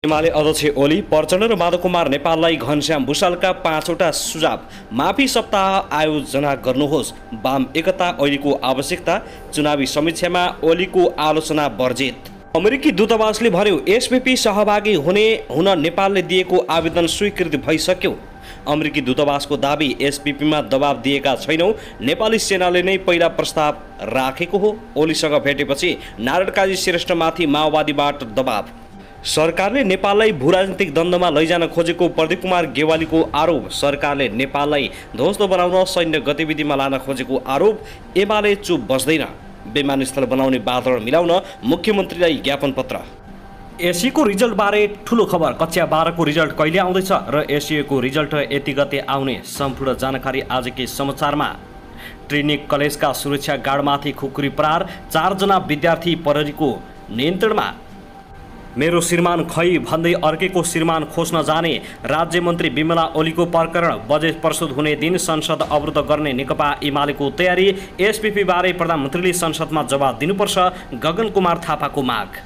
एमाले अध्यक्ष ओली, प्रचण्ड र माधव कुमार नेपाललाई घनश्याम भुसालका 5वटा सुझाव। माफी सप्ताह आयोजना गर्नुहोस्। वाम एकता अहिलेको आवश्यकता। चुनावी समीक्षामा ओलीको आलोचना वर्जित। अमेरिकी दूतावासले भन्यो एसपीपी सहभागी हुन नेपालले दिएको आवेदन स्वीकृत भइसक्यो। अमेरिकी दूतावासको दाबी एसपीपीमा दबाब दिएका छैनौं, नेपाली सेनाले नै पहिला प्रस्ताव राखेको हो। ओलीसँग भेटेपछि नारायण काजी श्रेष्ठमाथि माओवादीबाट दबाब। सरकारले नेपाललाई भूराजनीतिक द्वन्द्वमा लैजान खोजेको प्रदीप कुमार गेवालीको आरोप। सरकारले नेपाललाई ध्वस्त बनाउन सैन्य गतिविधिमा लान खोजेको आरोप। एमाले चुप बस्दैन। विमानस्थल बनाउने वातावरण मिलाउन मुख्यमन्त्रीलाई ज्ञापन पत्र। एसईको रिजल्टबारे ठुलो खबर। कक्षा 12 को रिजल्ट कहिले आउँदैछ र एसईको रिजल्ट यति गते आउने सम्पूर्ण जानकारी आजकै समाचारमा। ट्रेनिङ कलेजका सुरक्षा गार्डमाथि खुकुरी प्रहार। 4 जना विद्यार्थी प्रहरीको नियन्त्रणमा। मेरो श्रीमान खै भन्दै अर्केको श्रीमान खोज्न जाने। राज्य मन्त्री विमला ओलीको प्रकरण। बजेट प्रस्तुत हुने दिन संसद अवरुद्ध गर्ने नेकपा एमालेको तयारी। एसपीपी बारे प्रधानमन्त्रीले संसदमा जवाब दिनुपर्छ। गगन कुमार थापाको माग।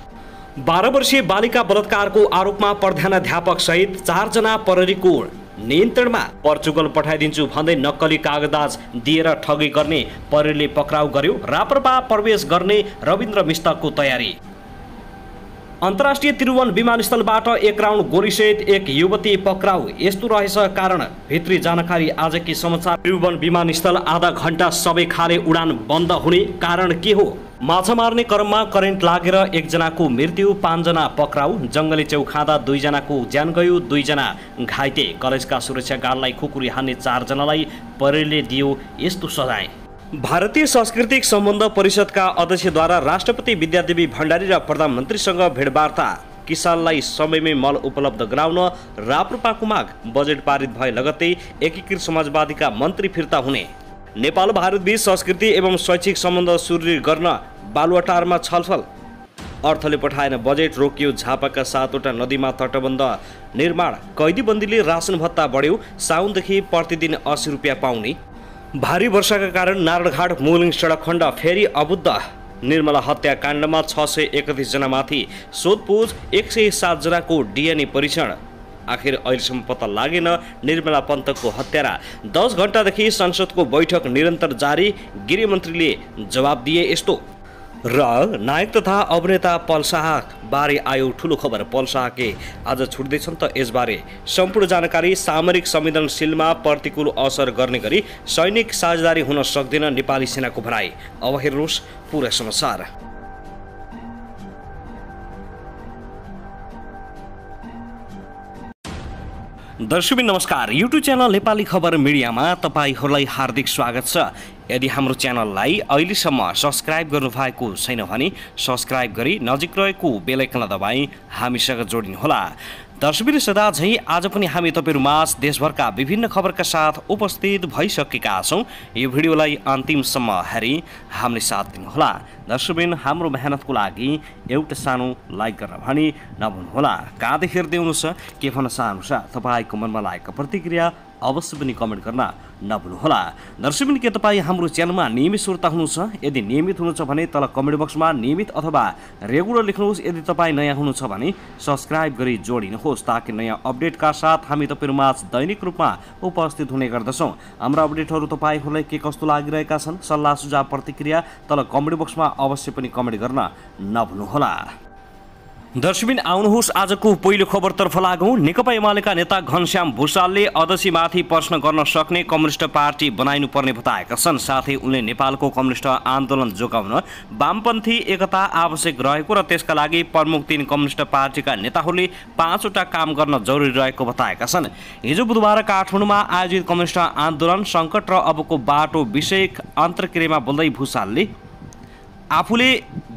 12 वर्षीय बालिका बलात्कारको आरोपमा प्रधानाध्यापक सहित 4 जना प्रहरीको नियन्त्रणमा। पोर्चुगल पठाइदिन्छु भन्दै नक्कली कागजात दिएर ठगी गर्ने प्रहरीले पक्राउ गर्यो। राप्रपा प्रवेश गर्ने रविन्द्र मिश्रको तयारी। अन्तर्राष्ट्रिय त्रिभुवन विमानस्थलबाट 1 राउन्ड गोलीसहित 1 युवती पक्राउ। यस्तो रहेछ कारण। भित्री जानकारी आजकै समाचार। त्रिभुवन विमानस्थल आधा घण्टा सबै खाले उडान बन्द हुने कारण के हो? माछा मार्ने क्रममा करेन्ट लागेर 1 जनाको मृत्यु, 5 जना पक्राउ। जङ्गली च्याउ खाँदा 2 जनाको ज्यान गयो, 2 जना घाइते। कलेजका सुरक्षा गार्डलाई खुकुरी हान्ने 4 जनालाई प्रहरीले दियो यस्तो सजाय। भारतीय सांस्कृतिक सम्बन्ध परिषदका अध्यक्षद्वारा राष्ट्रपति विद्यादेवी भण्डारी र प्रधानमन्त्रीसँग भेटवार्ता। किसानलाई समयमै मल उपलब्ध गराउन राप्रपाको माग। बजेट पारित भए लगत्तै एकीकृत समाजवादीका मन्त्री फिर्ता हुने। नेपाल भारतबीच संस्कृति एवं शैक्षिक सम्बन्ध सुदृढ गर्न बालुवाटारमा छलफल। अर्थले पठाएन बजेट, रोकियो झापाका 7वटा नदीमा तटबन्ध निर्माण। कैदीबन्दीले रासन भत्ता बढ्यो। साउनदेखि प्रतिदिन 80 रुपियाँ पाउने। भारी वर्षाका कारण नारायणघाट मुलिङ सडक खण्ड फेरि अवरुद्ध। निर्मला हत्याकाण्डमा 631 जनामाथि सोधपुछ। 107 जनाको डिएनए परीक्षण। आखिर अहिलेसम्म पत्ता लागेन निर्मला पन्तको हत्यारा। 10 घण्टादेखि संसदको बैठक निरन्तर जारी। गृहमन्त्रीले जवाब दिए यस्तो। र नायक तथा अभिनेता पल शाह बारे आयो ठुलो खबर। पल शाहके आज छुट्दैछन् त यसबारे सम्पूर्ण जानकारी। सामरिक संवेदनशीलमा प्रतिकूल असर गर्ने गरी सैनिक साझेदारी हुन सक्दैन नेपाली सेनाको भनाइ। अब हेर्नुहोस् पुरा समाचार। दर्शकबिन नमस्कार। युट्युब च्यानल नेपाली खबर मिडियामा तपाईहरूलाई हार्दिक स्वागत छ। यदि हाम्रो च्यानललाई अहिलेसम्म सब्स्क्राइब गर्नुभएको छैन भने सब्स्क्राइब गरी नजिक रहेको बेल आइकन दबाई हामीसँग जोडिनुहोला। दर्शकबिन सदा झै आज पनि हामी तपाईहरुमाझ देशभरका विभिन्न खबरका साथ उपस्थित भइसकेका छौं। यो भिडियोलाई अन्तिमसम्म हेरी हामीले साथ दिनुहोला। दर्शकबिन हाम्रो मेहनतको लागि एउटा सानो लाइक गर्न भनी नभुल्नुहोला। कहाँ हेर्दै हुनुहुन्छ के भन्न चाहनुहुन्छ तपाईको मनमा लागेको प्रतिक्रिया अवश्य पनि कमेन्ट गर्न नभुल्नुहोला। दर्शकबिन के तपाईँ हाम्रो च्यानलमा नियमित श्रोता हुनुहुन्छ? यदि नियमित हुनुहुन्छ भने तल कमेन्ट बक्समा नियमित अथवा रेगुलर लेख्नुहोस्। यदि तपाईँ नयाँ हुनुहुन्छ भने सब्स्क्राइब गरी जोडिनुहोस् ताकि नयाँ अपडेटका साथ हामी तपाईहरुमाझ दैनिक रूपमा उपस्थित हुने गर्दछौँ। हाम्रा अपडेटहरू तपाईहरूलाई के कस्तो लागिरहेका छन् सल्लाह सुझाव प्रतिक्रिया तल कमेन्ट बक्समा अवश्य पनि कमेन्ट गर्न नभुल्नुहोला। दर्शकबिन आउनुहोस् आजको पहिलो खबरतर्फ लागौं। नेकपा एमालेका नेता घनश्याम भुसालले अध्यक्षमाथि प्रश्न गर्न सक्ने कम्युनिस्ट पार्टी बनाइनुपर्ने बताएका छन्। साथै उनले नेपालको कम्युनिस्ट आन्दोलन जोगाउन वामपन्थी एकता आवश्यक रहेको र त्यसका लागि प्रमुख 3 कम्युनिस्ट पार्टीका नेताहरूले 5वटा काम गर्न जरुरी रहेको बताएका छन्। हिजो बुधबार काठमाडौँमा आयोजित कम्युनिस्ट आन्दोलन सङ्कट र अबको बाटो विषयक अन्तर्क्रियामा बोल्दै भुसालले आफूले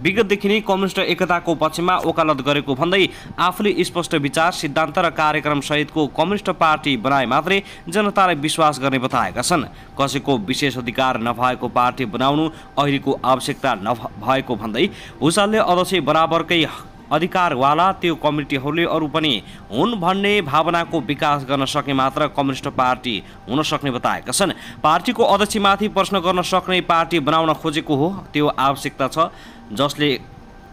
विगतदेखि नै कम्युनिस्ट एकताको पक्षमा वकालत गरेको भन्दै आफूले स्पष्ट विचार सिद्धान्त र कार्यक्रम सहितको कम्युनिस्ट पार्टी बनाए मात्रै जनतालाई विश्वास गर्ने बताएका छन्। कसैको विशेष अधिकार नभएको पार्टी बनाउनु अहिलेको आवश्यकता नभएको भन्दै भुसालले अध्यक्ष बराबरकै अधिकारवाला त्यो कमिटीहरूले अरू पनि हुन् भन्ने भावनाको विकास गर्न सके मात्र कम्युनिस्ट पार्टी हुन सक्ने बताएका छन्। पार्टीको अध्यक्षमाथि प्रश्न गर्न सक्ने पार्टी बनाउन खोजेको हो। त्यो आवश्यकता छ जसले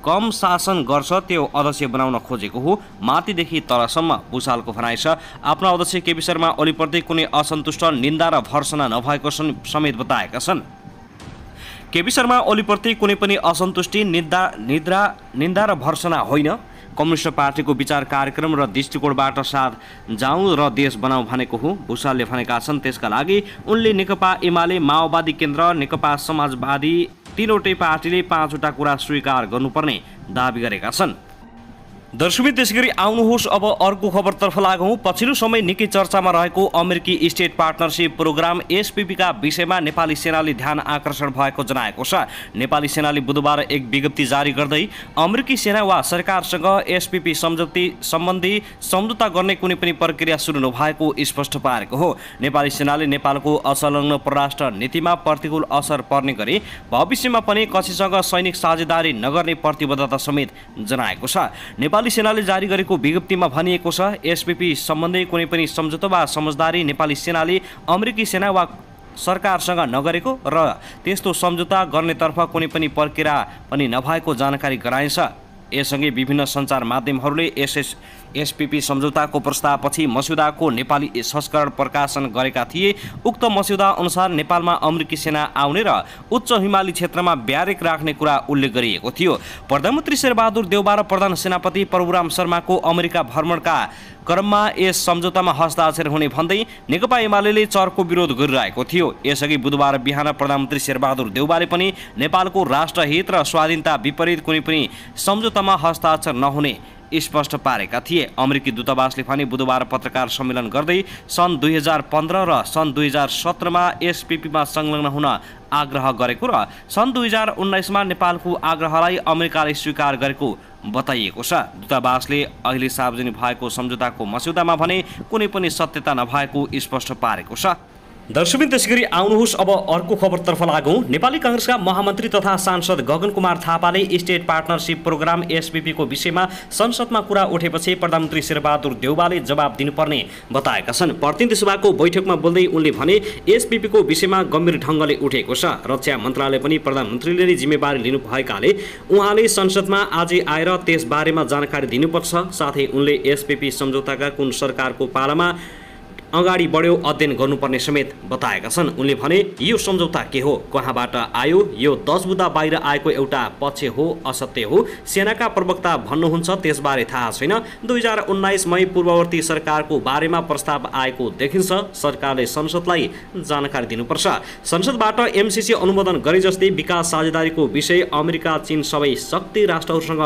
कम शासन गर्छ त्यो अध्यक्ष बनाउन खोजेको हो, माथिदेखि तलसम्म भुषालको भनाइ छ। आफ्नो अध्यक्ष केपी शर्मा ओलीप्रति कुनै असन्तुष्ट, निन्दा र भर्सना नभएको समेत बताएका छन्। केपी शर्मा ओलीप्रति कुनै पनि असन्तुष्टि, निन्दा र भर्सना होइन। कम्युनिस्ट पार्टीको विचार, कार्यक्रम र दृष्टिकोणबाट साथ जाउँ र देश बनाऊ भनेको हो, भुषालले भनेका छन्। त्यसका लागि उनले नेकपा एमाले, माओवादी केन्द्र, नेकपा समाजवादी तीनवटै पार्टीले 5वटा कुरा स्वीकार गर्नुपर्ने दाबी गरेका छन्। दर्शकबिन, त्यसैगरी आउनुहोस् अब अर्को खबरतर्फ लागौँ। पछिल्लो समय निकै चर्चामा रहेको अमेरिकी स्टेट पार्टनरसिप प्रोग्राम एसपीपीका विषयमा नेपाली सेनाले ध्यान आकर्षण भएको जनाएको छ। नेपाली सेनाले बुधबार एक विज्ञप्ति जारी गर्दै अमेरिकी सेना वा सरकारसँग एसपीपी सम्बन्धी सम्झौता गर्ने कुनै पनि प्रक्रिया सुरु नभएको स्पष्ट पारेको हो। नेपाली सेनाले नेपालको असंलग्न परराष्ट्र नीतिमा प्रतिकूल असर पर्ने गरी भविष्यमा पनि कसैसँग सैनिक साझेदारी नगर्ने प्रतिबद्धता समेत जनाएको छ। नेपाली सेनाले जारी गरेको विज्ञप्तिमा भनिएको छ, एसपीपी सम्बन्धी कुनै पनि सम्झौता वा समझदारी नेपाली सेनाले अमेरिकी सेना वा सरकारसँग नगरेको र त्यस्तो सम्झौता गर्नेतर्फ कुनै पनि प्रक्रिया पनि नभएको जानकारी गराइन्छ। यससँगै विभिन्न सञ्चार माध्यमहरूले एसपीपी सम्झौताको प्रस्तावपछि मस्यौदाको नेपाली संस्करण प्रकाशन गरेका थिए। उक्त मस्यौदा अनुसार नेपालमा अमेरिकी सेना आउने र उच्च हिमाली क्षेत्रमा ब्यारेक राख्ने कुरा उल्लेख गरिएको थियो। प्रधानमन्त्री शेरबहादुर देउबा र प्रधान सेनापति प्रभुराम शर्माको अमेरिका भ्रमणका क्रममा यस सम्झौतामा हस्ताक्षर हुने भन्दै नेकपा एमाले चर्को विरोध गरिरहेको थियो। यसअघि बुधबार बिहान प्रधानमन्त्री शेरबहादुर देउबाले पनि नेपालको राष्ट्रहित र स्वाधीनता विपरीत कुनै पनि सम्झौतामा हस्ताक्षर नहुने स्पष्ट पारेका थिए। अमेरिकी दूतावासले पनि बुधबार पत्रकार सम्मेलन गर्दै सन् 2015 र सन् 2017मा एसपीपीमा संलग्न हुन आग्रह गरेको र सन् 2019मा नेपालको आग्रहलाई अमेरिकाले स्वीकार गरेको बताइएको छ। दूतावासले अहिले सार्वजनिक भएको सम्झौताको मस्यौदामा भने कुनै पनि सत्यता नभएको स्पष्ट पारेको छ। दर्शकबिन, त्यसैगरी आउनुहोस् अब अर्को खबरतर्फ लागौँ। नेपाली कांग्रेसका महामन्त्री तथा सांसद गगन कुमार थापाले स्टेट पार्टनरसिप प्रोग्राम एसपीपीको विषयमा संसदमा कुरा उठेपछि प्रधानमन्त्री शेरबहादुर देउबाले जवाब दिनुपर्ने बताएका छन्। प्रतिनिधि सभाको बैठकमा बोल्दै उनले भने एसपीपीको विषयमा गम्भीर ढङ्गले उठेको छ। रक्षा मन्त्रालय पनि प्रधानमन्त्रीले नै जिम्मेवारी लिनुभएकाले उहाँले संसदमा आजै आएर त्यसबारेमा जानकारी दिनुपर्छ। साथै उनले एसपीपी सम्झौताका कुन सरकारको पालामा अगाडि बढ्यो अध्ययन गर्नुपर्ने समेत बताएका छन्। उनले भने यो सम्झौता के हो, कहाँबाट आयो, यो 10 बुँदा बाहिर आएको एउटा पक्ष हो, असत्य हो, सेनाका प्रवक्ता भन्नुहुन्छ त्यसबारे थाहा छैन। 2019 मई पूर्ववर्ती सरकारको बारेमा प्रस्ताव आएको देखिन्छ। सरकारले संसदलाई जानकारी दिनुपर्छ। संसदबाट एमसीसी अनुमोदन गरे जस्तै विकास साझेदारीको विषय अमेरिका, चीन सबै शक्ति राष्ट्रहरूसँग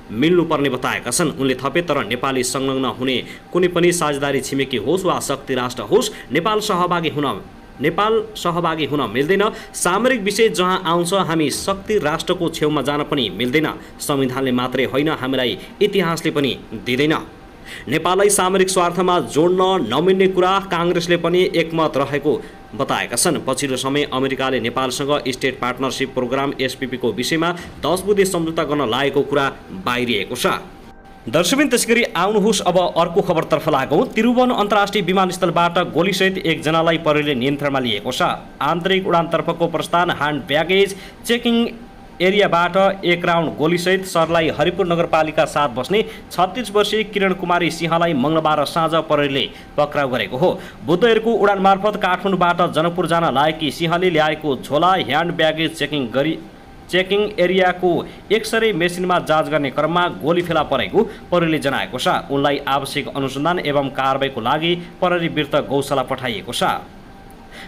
मिल्नुपर्ने बताएका छन्। उनले थपे तर नेपाली संलग्न हुने कुनै पनि साझेदारी छिमेकी होस् वा शक्ति राष्ट्र होस् नेपाल सहभागी हुन मिल्दैन। सामरिक विषय जहाँ आउँछ हामी शक्ति राष्ट्रको छेउमा जान पनि मिल्दैन। संविधानले मात्रै होइन, हामीलाई इतिहासले पनि दिँदैन। नेपाललाई सामरिक स्वार्थमा जोड्न नमिल्ने कुरा कांग्रेसले पनि एकमत रहेको बताएका छन्। पछिल्लो समय अमेरिकाले नेपालसँग स्टेट पार्टनरसिप प्रोग्राम एसपीपीको विषयमा 10 बुँदे सम्झौता गर्न लागेको कुरा बाहिरिएको छ। दर्शकबिन, त्यसैगरी आउनुहोस् अब अर्को खबरतर्फ लागौँ। त्रिभुवन अन्तर्राष्ट्रिय विमानस्थलबाट गोलीसहित एकजनालाई प्रहरीले नियन्त्रणमा लिएको छ। आन्तरिक उडानतर्फको प्रस्थान ह्यान्ड ब्यागेज चेकिङ एरियाबाट एक राउन्ड गोलीसहित सरलाई हरिपुर नगरपालिका 7 बस्ने 36 वर्षीय किरण कुमारी सिंहलाई मङ्गलबार साँझ प्रहरीले पक्राउ गरेको हो। बुधबारको उडान मार्फत काठमाडौँबाट जनकपुर जान लागेकी सिंहले ल्याएको झोला ह्यान्ड ब्यागेज चेकिङ एरियाको एक्सरे मेसिनमा जाँच गर्ने क्रममा गोली फेला परेको प्रहरीले जनाएको छ। उनलाई आवश्यक अनुसन्धान एवं कारबाहीको लागि प्रहरी वीरता गौशाला पठाइएको छ।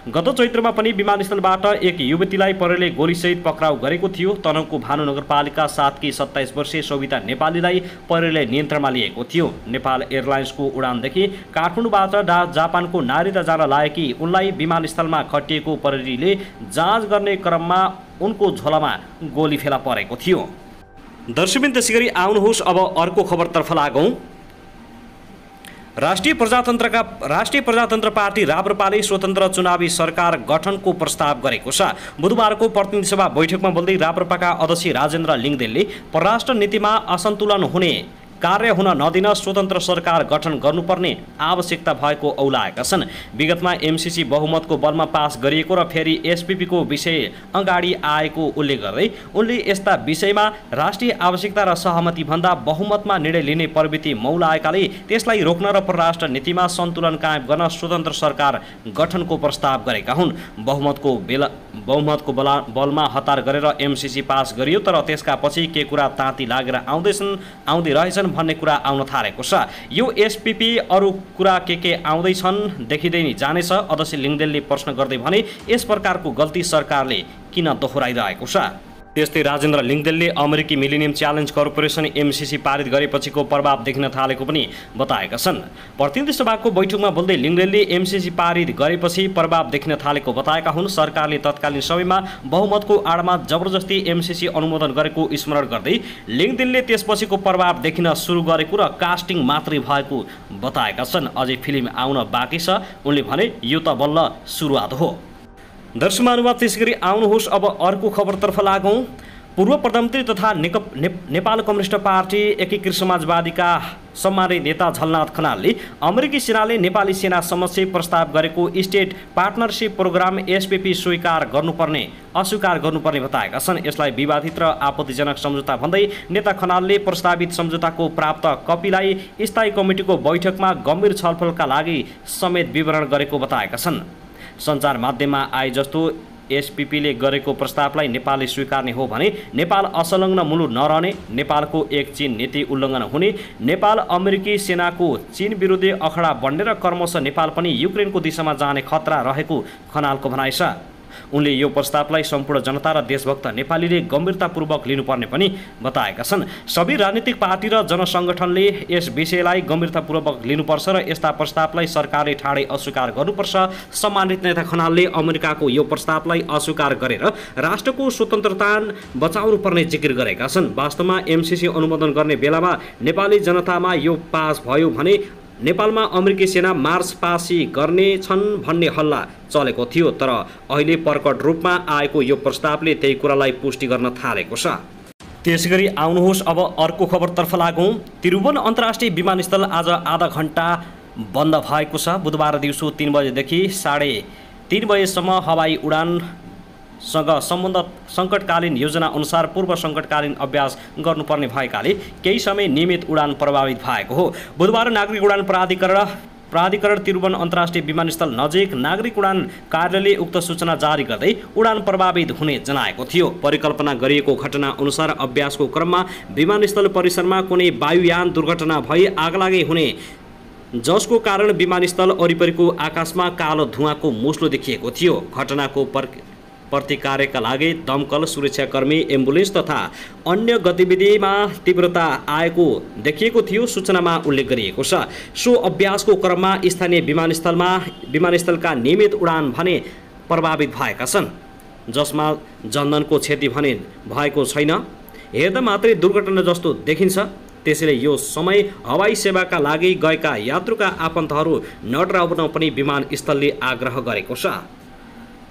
गत चैत्रमा पनि विमानस्थलबाट एक युवतीलाई प्रहरीले गोलीसहित पक्राउ गरेको थियो। तनहुँको भानु नगरपालिका 7 की 27 वर्षीय सविता नेपालीलाई प्रहरीले नियन्त्रणमा लिएको थियो। नेपाल एयरलाइन्सको उडानदेखि काठमाडौँबाट जापानको नारिता जान लागेकी उनलाई विमानस्थलमा खटिएको प्रहरीले जाँच गर्ने क्रममा उनको झोलामा गोली फेला परेको थियो। दर्शकबिन, त्यसैगरी आउनुहोस् अब अर्को खबरतर्फ लागौँ। राष्ट्रिय प्रजातन्त्र पार्टी राप्रपाले स्वतन्त्र चुनावी सरकार गठनको प्रस्ताव गरेको छ। बुधबारको प्रतिनिधि सभा बैठकमा बोल्दै राप्रपाका अध्यक्ष राजेन्द्र लिङदेनले परराष्ट्र नीतिमा असन्तुलन हुने कार्य हुन नदिन स्वतन्त्र सरकार गठन गर्नुपर्ने आवश्यकता भएको औलाएका छन्। विगतमा एमसीसी बहुमतको बलमा पास गरिएको र फेरि एसपीपीको विषय अगाडि आएको उल्लेख गर्दै उनले यस्ता विषयमा राष्ट्रिय आवश्यकता र सहमतिभन्दा बहुमतमा निर्णय लिने प्रवृत्ति मौलाएकाले त्यसलाई रोक्न र परराष्ट्र नीतिमा सन्तुलन कायम गर्न स्वतन्त्र सरकार गठनको प्रस्ताव गरेका हुन्। बहुमतको बलमा हतार गरेर एमसीसी पास गरियो, तर त्यसका पछि के कुरा ताती लागेर आउँदै रहेछन् भन्ने कुरा आउन थालेको छ। यो एसपीपी अरू कुरा के आउँदैछन् देखिँदै नै जानेछ। अध्यक्ष लिङदेनले प्रश्न गर्दै भने यस प्रकारको गल्ती सरकारले किन दोहोऱ्याइरहेको छ। त्यस्तै राजेन्द्र लिङदेनले अमेरिकी मिलेनियम च्यालेन्ज कर्पोरेसन एमसीसी पारित गरेपछिको प्रभाव देखिन थालेको पनि बताएका छन्। प्रतिनिधि सभाको बैठकमा बोल्दै लिङदेनले एमसीसी पारित गरेपछि प्रभाव देखिन थालेको बताएका हुन्। सरकारले तत्कालीन समयमा बहुमतको आडमा जबरजस्ती एमसीसी अनुमोदन गरेको स्मरण गर्दै लिङदेनले त्यसपछिको प्रभाव देखिन सुरु गरेको र कास्टिङ मात्रै भएको बताएका छन्। अझै फिल्म आउन बाँकी छ। उनले भने यो त बल्ल सुरुवात हो। दर्शक महानुभाव, त्यसै गरी आउनुहोस् अब अर्को खबरतर्फ लागौँ। पूर्व प्रधानमन्त्री तथा नेपाल कम्युनिस्ट पार्टी एकीकृत समाजवादीका सम्मानित नेता झलनाथ खनालले अमेरिकी सेनाले नेपाली सेना समक्ष प्रस्ताव गरेको स्टेट पार्टनरसिप प्रोग्राम एसपीपी अस्वीकार गर्नुपर्ने बताएका छन्। यसलाई विवादित र आपत्तिजनक सम्झौता भन्दै नेता खनालले प्रस्तावित सम्झौताको प्राप्त कपीलाई स्थायी कमिटीको बैठकमा गम्भीर छलफलका लागि समेत विवरण गरेको बताएका छन्। सञ्चार माध्यममा आए जस्तो एसपीपीले गरेको प्रस्तावलाई नेपालले स्वीकार्ने हो भने नेपाल असंलग्न मुलुक नरहने, नेपालको एक चीन नीति उल्लङ्घन हुने, नेपाल अमेरिकी सेनाको चीन विरुद्ध अखडा बढ्ने र क्रमशः नेपाल पनि युक्रेनको दिशामा जाने खतरा रहेको खनालको भनाइ छ। उनले यो प्रस्तावलाई सम्पूर्ण जनता र देशभक्त नेपालीले गम्भीरतापूर्वक लिनुपर्ने पनि बताएका छन्। सबै राजनीतिक पार्टी र जनसङ्गठनले यस विषयलाई गम्भीरतापूर्वक लिनुपर्छ र यस्ता प्रस्तावलाई सरकारले ठाडै अस्वीकार गर्नुपर्छ। सम्मानित नेता खनालले अमेरिकाको यो प्रस्तावलाई अस्वीकार गरेर राष्ट्रको स्वतन्त्रता बचाउनु पर्ने जिकिर गरेका छन्। वास्तवमा एमसीसी अनुमोदन गर्ने बेलामा नेपाली जनतामा यो पास भयो भने नेपालमा अमेरिकी सेना मार्चपासी गर्ने छन् भन्ने हल्ला चलेको थियो, तर अहिले प्रकट रूपमा आएको यो प्रस्तावले त्यही कुरालाई पुष्टि गर्न थालेको छ। त्यसैगरी आउनुहोस् अब अर्को खबरतर्फ लागौँ। त्रिभुवन अन्तर्राष्ट्रिय विमानस्थल आज आधा घण्टा बन्द भएको छ। बुधबार दिउँसो 3 बजेदेखि 3:30 बजेसम्म हवाई उडानसँग सम्बन्धित सङ्कटकालीन योजना अनुसार पूर्व सङ्कटकालीन अभ्यास गर्नुपर्ने भएकाले केही समय नियमित उडान प्रभावित भएको हो। बुधबार नागरिक उडान प्राधिकरण त्रिभुवन अन्तर्राष्ट्रिय विमानस्थल नजिक नागरिक उडान कार्यालयले उक्त सूचना जारी गर्दै उडान प्रभावित हुने जनाएको थियो। परिकल्पना गरिएको घटना अनुसार अभ्यासको क्रममा विमानस्थल परिसरमा कुनै वायुयान दुर्घटना भई आगलागी हुने, जसको कारण विमानस्थल वरिपरिको आकाशमा कालो धुवाँको मुस्लो देखिएको थियो। घटनाको प्रतिकारका लागि दमकल, सुरक्षाकर्मी, एम्बुलेन्स तथा अन्य गतिविधिमा तीव्रता आएको देखिएको थियो, सूचनामा उल्लेख गरिएको छ। सो अभ्यासको क्रममा स्थानीय विमानस्थलका नियमित उडान भने प्रभावित भएका छन्, जसमा जनधनको क्षति भने भएको छैन। हेर्दा मात्रै दुर्घटना जस्तो देखिन्छ। त्यसैले यो समय हवाई सेवाका लागि गएका यात्रुका आफन्तहरू नडराउन पनि विमानस्थलले आग्रह गरेको छ।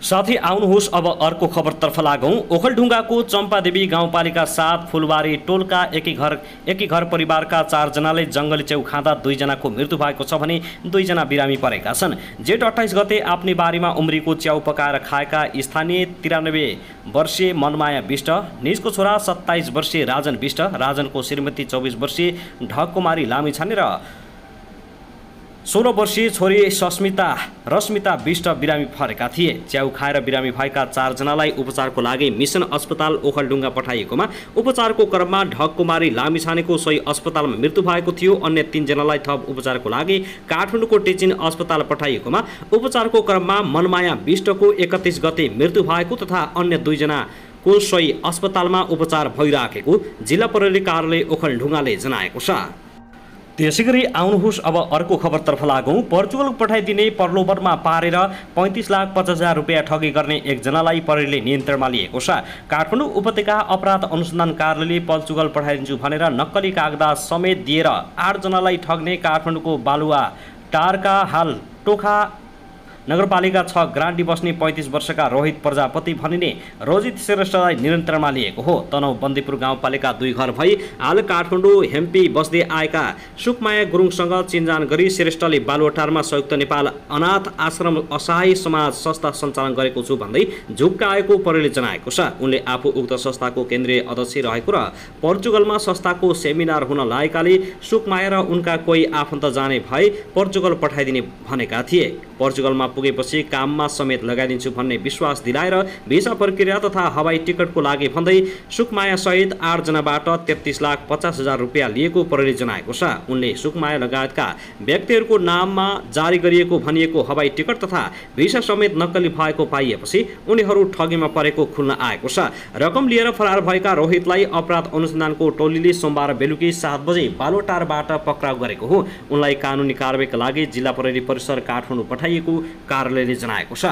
साथै आउनुहोस् अब अर्को खबरतर्फ लागौँ। ओखलढुङ्गाको चम्पादेवी गाउँपालिका 7 फुलबारी टोलका एकै घर परिवारका 4 जनाले जङ्गली च्याउ खाँदा 2 जनाको मृत्यु भएको छ भने 2 जना बिरामी परेका छन्। जेठ 28 गते आफ्नै बारीमा उम्रिएको च्याउ पकाएर खाएका स्थानीय 93 वर्षीय मनमाया विष्ट, निजको छोरा 27 वर्षीय राजन विष्ट, राजनको श्रीमती 24 वर्षीय ढककुमारी लामिछाने र 16 वर्षीय छोरी रश्मिता विष्ट बिरामी परेका थिए। च्याउ खाएर बिरामी भएका 4 जनालाई उपचारको लागि मिसन अस्पताल ओखलढुङ्गा पठाइएकोमा उपचारको क्रममा ढककुमारी लामिछानेको सोही अस्पतालमा मृत्यु भएको थियो। अन्य 3 जनालाई थप उपचारको लागि काठमाडौँको टेचिन अस्पताल पठाइएकोमा उपचारको क्रममा मनमाया विष्टको 31 गते मृत्यु भएको तथा अन्य 2 जनाको सोही अस्पतालमा उपचार भइराखेको जिल्ला प्रहरी कार्यालय ओखलढुङ्गाले जनाएको छ। त्यसैगरी आउनुहोस् अब अर्को खबरतर्फ लागौँ। पर्चुगल पठाइदिने प्रलोभनमा पारेर 35,50,000 रुपियाँ ठगी गर्ने एकजनालाई प्रहरीले नियन्त्रणमा लिएको छ। काठमाडौँ उपत्यका अपराध अनुसन्धान कार्यालयले पर्चुगल पठाइदिन्छु भनेर नक्कली कागजात समेत दिएर 8 जनालाई ठग्ने काठमाडौँको बालुवा टारका हाल नगरपालिका 6 ग्रान्टी बस्ने 35 वर्षका रोहित प्रजापति भनिने रोजित श्रेष्ठलाई नियन्त्रणमा लिएको हो। तनहुँ बन्दीपुर गाउँपालिका 2 घर भई हाल काठमाडौँ हेम्पी बस्दै आएका सुकमाया गुरुङसँग चिन्जान गरी श्रेष्ठले बालुवाटारमा संयुक्त नेपाल अनाथ आश्रम असहाय समाज संस्था सञ्चालन गरेको छु भन्दै झुक्का आएको प्रहरीले जनाएको छ। उनले आफू उक्त संस्थाको केन्द्रीय अध्यक्ष रहेको र पोर्चुगलमा संस्थाको सेमिनार हुन लागेकाले सुकमाया र उनका कोही आफन्त जाने भए पोर्चुगल पठाइदिने भनेका थिए। पोर्चुगलमा पुगेपछि काममा समेत लगाइदिन्छु भन्ने विश्वास दिलाएर भिसा प्रक्रिया तथा हवाई टिकटको लागि भन्दै सुकमाया सहित 8 जनाबाट 33,50,000 रुपियाँ लिएको प्रहरीले जनाएको छ। उनले सुकमाया लगायतका व्यक्तिहरूको नाममा जारी गरिएको भनिएको हवाई टिकट तथा भिसा समेत नक्कली भएको पाइएपछि उनीहरू ठगीमा परेको खुल्न आएको छ। रकम लिएर फरार भएका रोहितलाई अपराध अनुसन्धानको टोलीले सोमबार बेलुकी 7 बजे बालुवाटारबाट पक्राउ गरेको हो। उनलाई कानुनी कारबाहीका लागि जिल्ला प्रहरी परिसर काठमाडौँ पठाइएको कार्यालयले जनाएको छ।